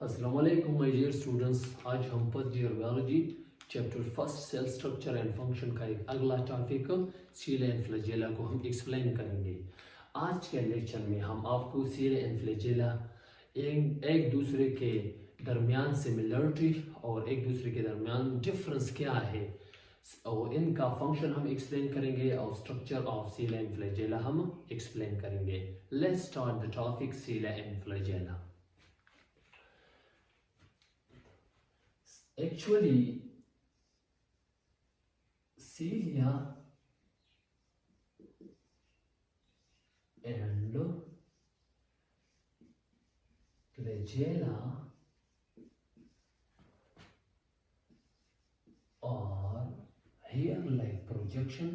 अस्सलाम वालेकुम my dear students. आज हम first year biology chapter first cell structure and function का एक अगला टॉपिक सील एंड फ्लैजेला को हम एक्सप्लेन करेंगे। आज के लेक्चर में हम आपको सील एंड फ्लैजेला एक दूसरे के दरमियान सिमिलरिटी और एक दूसरे के दरमियान डिफरेंस क्या है और इनका फंक्शन हम एक्सप्लेन करेंगे और structure of seal and flagella हम एक्सप्लेन करेंगे। Let's start the topic seal and flagella. Actually, cilia and flagella are hair-like projection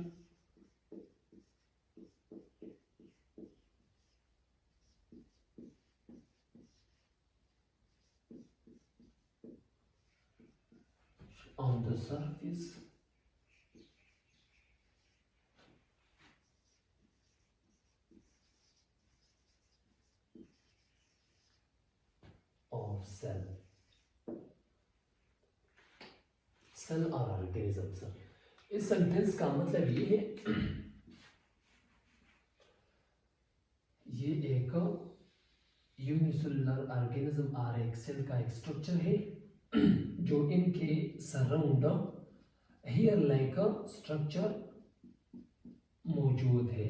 on the surface of cell or organisms। इस सेंटेंस का मतलब ये है ये एक यूनिसेलुलर ऑर्गेनिज्म और एक सेल का एक स्ट्रक्चर है जो इनके सराउंड हेयर लाइक स्ट्रक्चर मौजूद है।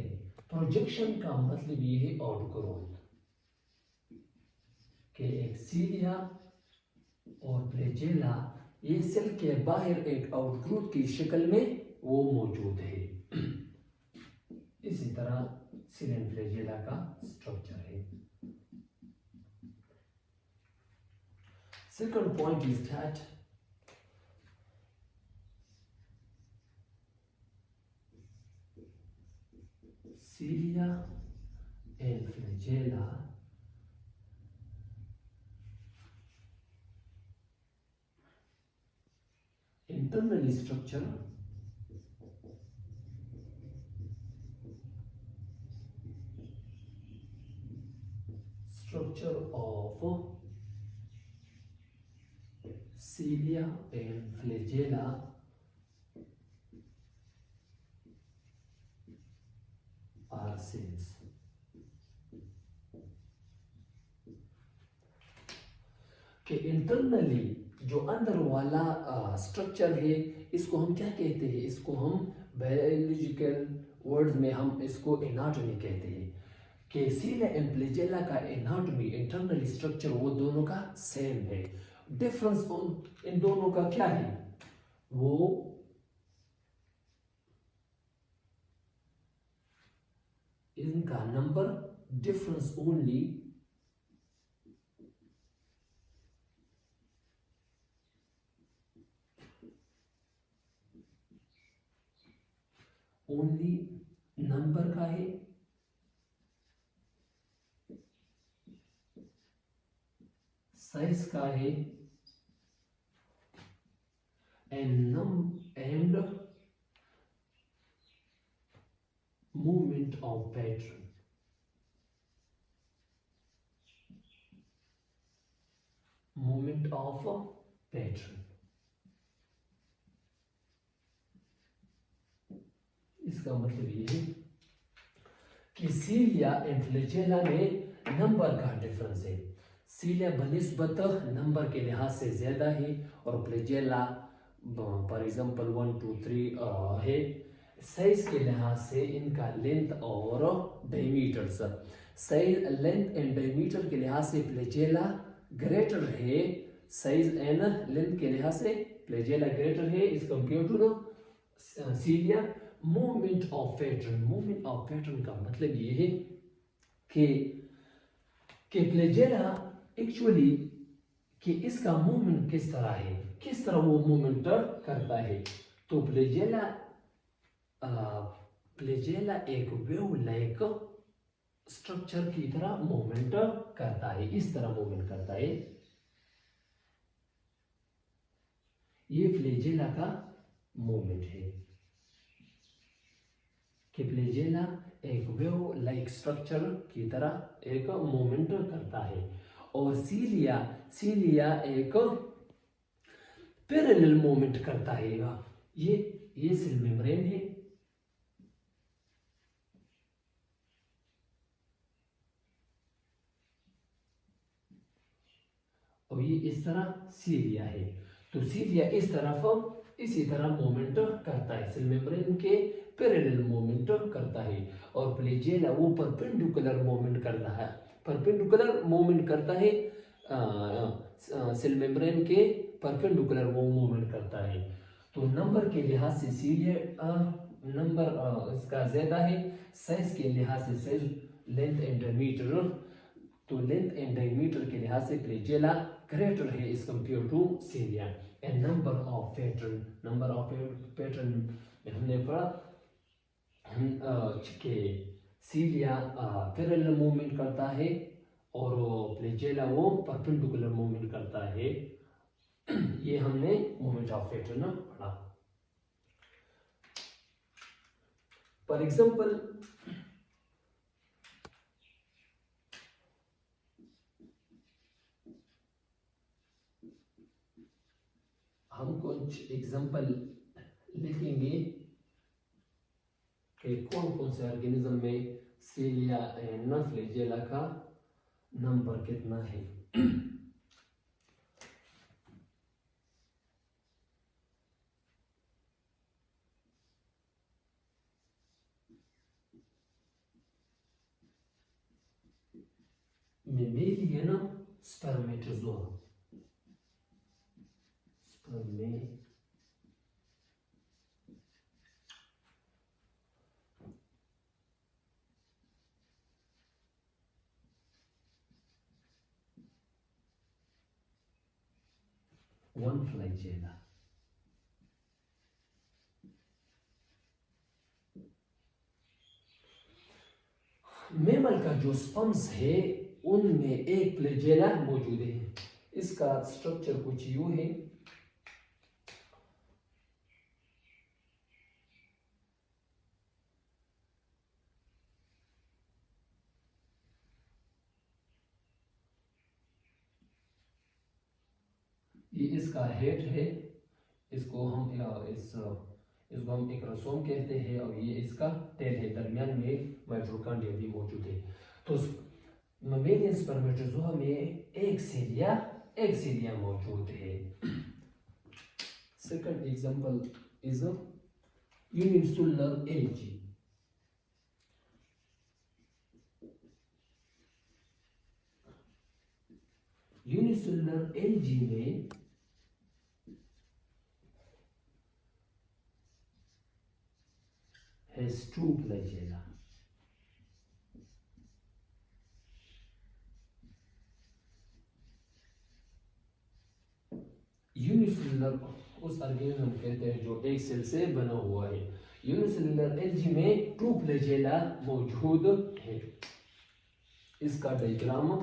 प्रोजेक्शन का मतलब ये है आउटग्रोथ के एक सीलिया और फ्लैजेला ये सेल के बाहर एक आउटग्रोथ की शक्ल में वो मौजूद है। इसी तरह सील एंड फ्लैजेला का स्ट्रक्चर है। Second point is that cilia and flagella internally structure of cilia and flagella are cells। कि इंटरनली जो अंदर वाला स्ट्रक्चर है इसको हम क्या कहते हैं? इसको हम बायोलॉजिकल वर्ड्स में हम इसको एनाटॉमी कहते हैं। कि सीलिया एंड फ्लैजेला का एनाटॉमी इंटरनली स्ट्रक्चर वो दोनों का सेम है। डिफरेंस इन दोनों का क्या है? वो इनका नंबर डिफरेंस ओनली नंबर का है। साइज का है and movement of pattern. Movement of pattern इसका मतलब ये है कि सीलिया एंड फ्लैजेला में नंबर का डिफरेंस है। सीलिया बनिस्बत नंबर के लिहाज से ज्यादा है और फ्लैजेला फॉर एग्जांपल 1 2 3 है। साइज के लिहाज से इनका लेंथ और diameter size length and diameter के लिहाज से फ्लैजेला ग्रेटर है। साइज एंड लेंथ के लिहाज से फ्लैजेला ग्रेटर है is compare to cilia. Movement of pattern का मतलब ये है कि फ्लैजेला एक्चुअली कि इसका मूवमेंट किस तरह है, किस तरह वो मूवमेंट करता है। तो फ्लैजेला एक वेव लाइक स्ट्रक्चर की तरह मूवमेंट करता है। इस तरह मूवमेंट करता है। ये फ्लैजेला का मूवमेंट है कि फ्लैजेला एक वेव लाइक स्ट्रक्चर की तरह एक मूवमेंट करता है और सीलिया सीलिया एक पैरेलल मूवमेंट करता है। ये सेल मेम्ब्रेन है और ये इस तरह सीलिया है। तो सीलिया इस तरफ इसी तरह मूवमेंट करता है, सेल मेम्ब्रेन के पैरेलल मूवमेंट करता है। और फ्लैजेला वो परपेंडिकुलर मूवमेंट करता है, परपेंडिकुलर मूवमेंट करता है, सेल मेम्ब्रेन के परपेंडिकुलर वो मूवमेंट करता है। तो नंबर के लिहाज से सीलिया नंबर इसका ज्यादा है, साइज के लिहाज से साइज लेंथ एंड डायमीटर, तो लेंथ एंड डायमीटर के लिहाज से फ्लैजेला ग्रेटर है is compare to cilia. And number of pattern में हमने पढ़ा कि सीलिया पैरेलल मूवमेंट करता है और फ्लैजेला वो परपेंडिकुलर मूवमेंट करता है। ये हमने मूवमेंट ऑफ पैटर्न पढ़ा। फॉर एग्जांपल हम कुछ एग्जांपल लिखेंगे कि कौन कौन से ऑर्गेनिज्म में सीलिया एंड फ्लैजेला का नंबर कितना है। Mammalian spermatozoa, one flagella. Mammal का जो स्पम्स है उनमें एक फ्लैजेला मौजूद है। इसका स्ट्रक्चर कुछ यूं है, ये इसका हेड है, इसको हम एक रसोम कहते हैं और ये इसका टेल है, दरमियान में माइटोकॉन्ड्रिया भी मौजूद है। तो ममेलियन स्पर्मेटोजोआ में एक सीलिया मौजूद है। Second example is unicellular algae. Unicellular algae में has two flagella. यूनिसेलुलर उस ऑर्गेनिज्म कहते हैं जो एक सेल से बना हुआ है। यूनिसेलुलर एल्गी में टू फ्लैजेला मौजूद है। इसका डायग्राम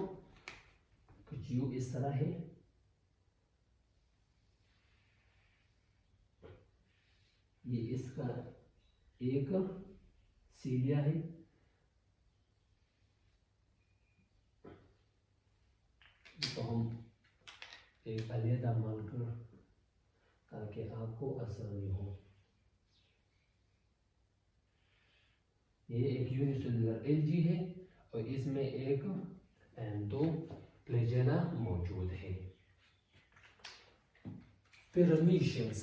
कुछ यूं इस तरह है। ये इसका एक सीलिया है, तो हम एक अलग मार्कर ताकि आपको आसानी हो। ये एक यूनिसेलुलर एल्गी है और इसमें एक एंड दो फ्लैजेला मौजूद है। पिरामिशियंस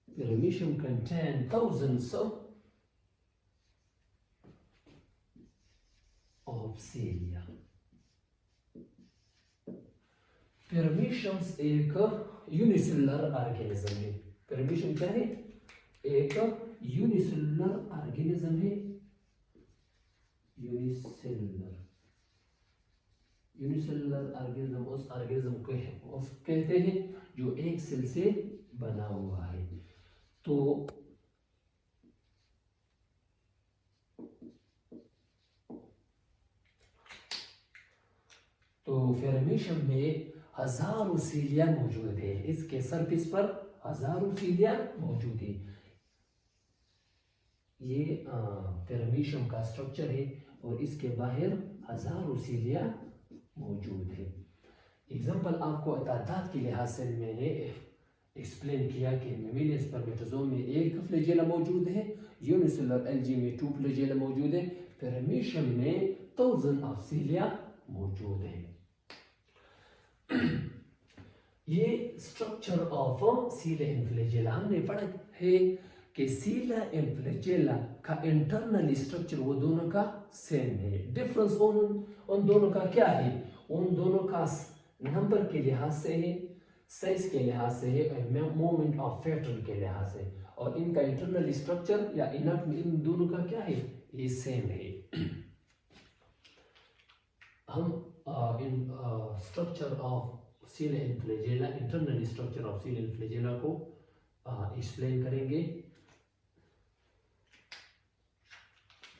Paramecium contain thousands of cilia. Parameciums एक यूनिसेलुलर ऑर्गेनिज्म है। Paramecium क्या है? एक यूनिसेलुलर ऑर्गेनिज्म है। यूनिसेलुलर ऑर्गेनिज्म उस ऑर्गेनिज्म को कहते हैं जो एक सेल से बना हुआ है। तो फेरमेशन में हजारों सीलिया मौजूद है, इसके सरफेस पर हजारों सीलिया मौजूद है। ये फेरमेशन का स्ट्रक्चर है और इसके बाहर हजारों सीलिया मौजूद है। एग्जाम्पल आपको तादाद के लिहाज से मैंने एक्सप्लेन किया कि मेमिलियन स्पर्मेटोजोम में एक फ्लैजेला मौजूद है, यूनिसेलुलर एल्गी में 2 फ्लैजेला मौजूद है, फेरमेशन में 1000 ऑफ सीलिया मौजूद है। ये स्ट्रक्चर ऑफ सीला एंड फ्लैजेला हमने पढ़ा है कि सीला एंड फ्लैजेला का इंटरनल स्ट्रक्चर वो दोनों का सेम है। डिफरेंस उन दोनों का क्या है? उन दोनों का नंबर के लिहाज से है, साइज के लिहाज से है और मूवमेंट ऑफ पैटर्न के लिहाज से, और इनका इंटरनल स्ट्रक्चर या इनर इन दोनों का क्या है? ये सेम है। हम इन स्ट्रक्चर ऑफ सीला and flagella, internal structure of सीला एंड फ्लैजेला को एक्सप्लेन करेंगे।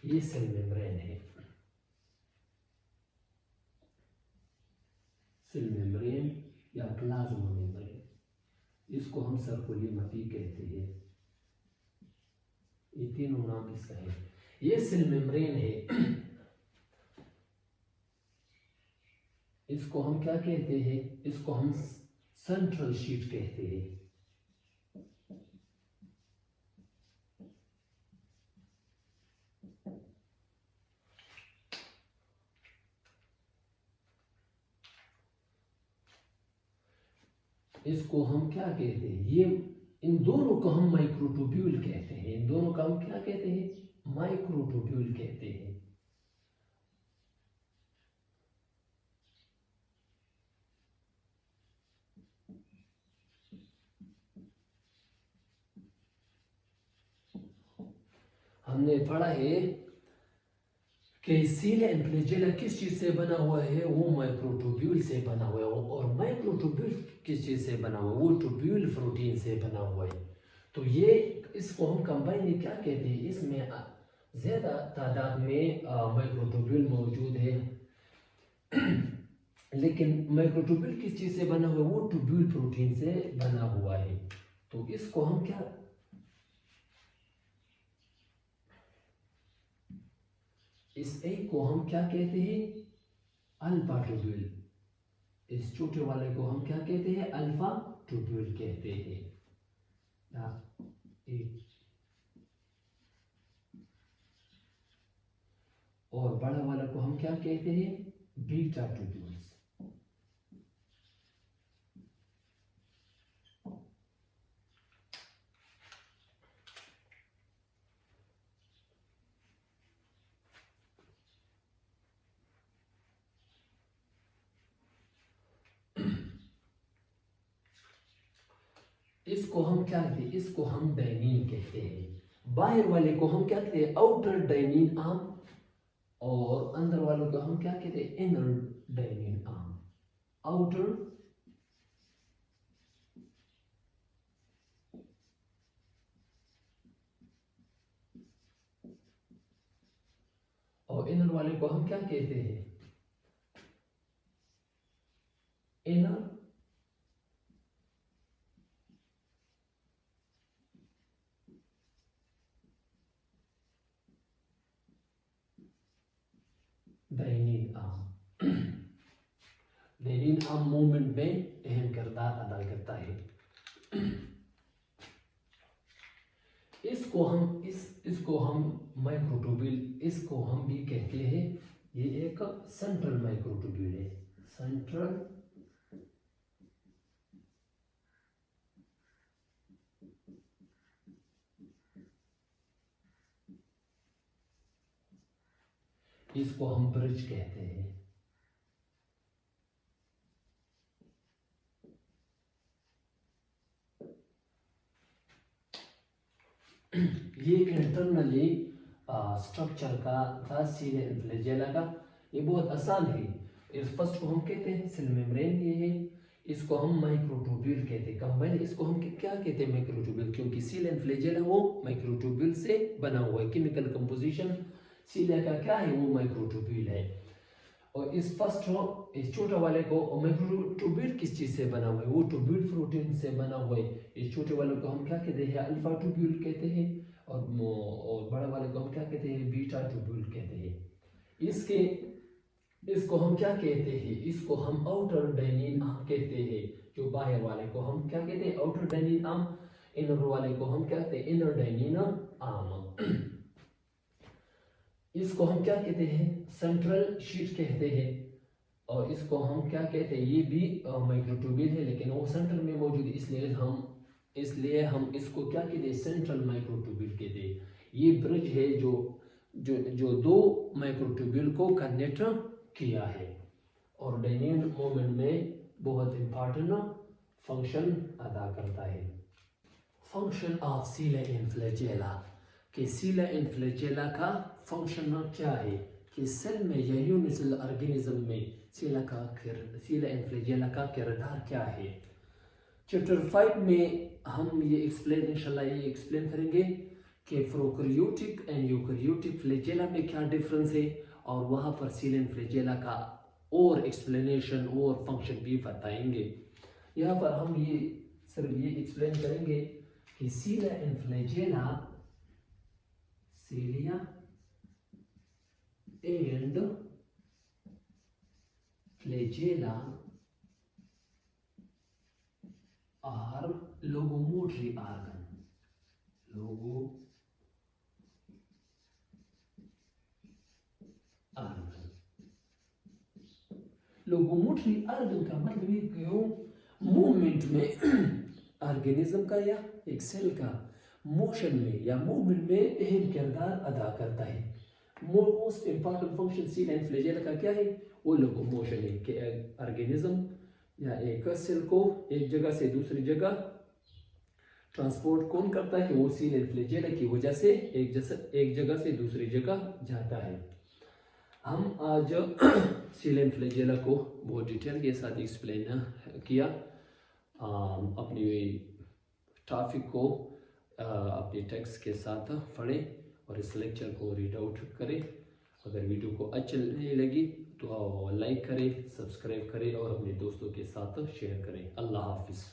ये सेल मेम्ब्रेन है, सेल मेम्ब्रेन या प्लाज्मा मेम्ब्रेन, इसको हम सर्कुलेमती कहते हैं। ये तीनों नाम इसका है। ये सेल मेम्ब्रेन है, इसको हम क्या कहते हैं? इसको हम सेंट्रल शीट कहते हैं। इसको हम क्या कहते हैं? ये इन दोनों को हम माइक्रोट्यूब्यूल कहते हैं। इन दोनों का हम क्या कहते हैं? माइक्रोट्यूब्यूल कहते हैं। हमने पढ़ा है कि सीला एंड फ्लैजेला किस चीज से बना हुआ है? वो माइक्रोट्यूब्यूल से बना हुआ है। और माइक्रोट्यूब्यूल किस चीज से बना हुआ है? वो ट्यूब्यूल प्रोटीन से बना हुआ है। तो ये इसको हम कंबाइन क्या कहते हैं? इसमें ज्यादा तादाद में माइक्रोट्यूब्यूल मौजूद है। लेकिन माइक्रोट्यूब्यूल किस चीज से बना हुआ है? वो ट्यूब्यूल प्रोटीन से बना हुआ है। तो इसको हम क्या, इस एक को हम क्या कहते हैं? Alpha tubule. इस छोटे वाले को हम क्या कहते हैं? अल्फा ट्यूब्यूल कहते हैं। और बड़ा वाला को हम क्या कहते हैं? Beta tubules. इसको हम क्या कहते हैं? इसको हम डाइनिन कहते हैं। बाहर वाले को हम क्या कहते हैं? आउटर डाइनिन आर्म, और अंदर वालों को हम क्या कहते हैं? Inner dynein arm. आउटर और इनर वाले को हम क्या कहते हैं? Inner dynein arm. Dynein arm movement में अहम किरदार अदा करता है। इसको हम माइक्रोट्यूब्यूल, इसको हम भी कहते हैं। ये एक सेंट्रल माइक्रोट्यूब्यूल है। सेंट्रल इसको हम ब्रिज कहते हैं। ये इंटरनली स्ट्रक्चर का था सीला एंड फ्लैजेला का। ये बहुत आसान है इस फर्स्ट को हम कहते हैं सेल मेम्ब्रेन, ये है, इसको हम माइक्रोट्यूब्यूल कहते हैं। कंबाइन इसको हम क्या कहते हैं, माइक्रोट्यूब्यूल, क्योंकि सील एंड फ्लैजेला वो माइक्रोट्यूब्यूल से बना हुआ है। केमिकल कंपोजिशन सीलिया का क्या है, वो माइक्रोट्यूब्यूल है। और इस फर्स्ट इस छोटे वाले को माइक्रोट्यूब्यूल किस चीज से बना हुआ है, वो ट्यूब्यूल प्रोटीन से बना हुआ है। इस छोटे वाले को हम क्या कहते हैं, अल्फा ट्यूब्यूल कहते हैं, और बड़े वाले को हम क्या कहते हैं, बीटा ट्यूब्यूल कहते हैं। इसको हम क्या कहते हैं, इसको हम आउटर डाइनिन आर्म कहते हैं। जो बाहर वाले को हम क्या कहते हैं, आउटर डाइनिन आर्म, इनर वाले को हम क्या कहते हैं, इनर डाइनिन आर्म। इसको हम क्या कहते हैं, सेंट्रल शीट कहते हैं। और इसको हम क्या कहते हैं, ये भी माइक्रोट्यूब्यूल है, लेकिन वो सेंटर में मौजूद है, इसलिए हम इसको क्या कहते हैं, सेंट्रल माइक्रोट्यूब्यूल कहते हैं। ये ब्रिज है जो दो माइक्रोट्यूब्यूल को कनेक्ट किया है, और डाइनिन मूवमेंट में बहुत इंपॉर्टेंट फंक्शन अदा करता है। फंक्शन ऑफ सीला एंड फ्लैजेला, कि सीला एंड फ्लैजेला का फंक्शन क्या है, कि सेल में या यूनिसेलुलर ऑर्गेनिज्म में सीला एंड फ्लैजेला का किरदार क्या है। चैप्टर 5 में हम ये एक्सप्लेन करेंगे कि प्रोकैरियोटिक एंड यूकैरियोटिक फ्लैजेला में क्या डिफरेंस है, और वहाँ पर सील एंड फ्लैजेला का और एक्सप्लेनेशन और फंक्शन भी बताएंगे। यहाँ पर हम ये सिर्फ ये एक्सप्लेन करेंगे कि cilia and flagella, cilia and flagella are locomotory organ, locomotory organ का मतलब ये क्यों, मूवमेंट में ऑर्गेनिज्म का या एक सेल का मोशन में या मूवमेंट में अहम किरदार अदा करता है। Most important function seal and flagella का क्या है, वो लोकोमोशन है, कि ऑर्गेनिज्म या एक सेल को एक जगह से दूसरी जगह ट्रांसपोर्ट कौन करता है, वो सील एंड फ्लैजेला की वजह से एक जगह से दूसरी जगह जाता है। हम आज सील एंड फ्लैजेला को बहुत डिटेल के साथ एक्सप्लेन किया। अपनी टॉपिक को अपने टेक्स्ट के साथ पढ़ें और इस लेक्चर को रीड आउट करें। अगर वीडियो को अच्छी लगी तो लाइक करें, सब्सक्राइब करें और अपने दोस्तों के साथ शेयर करें। अल्लाह हाफिज़।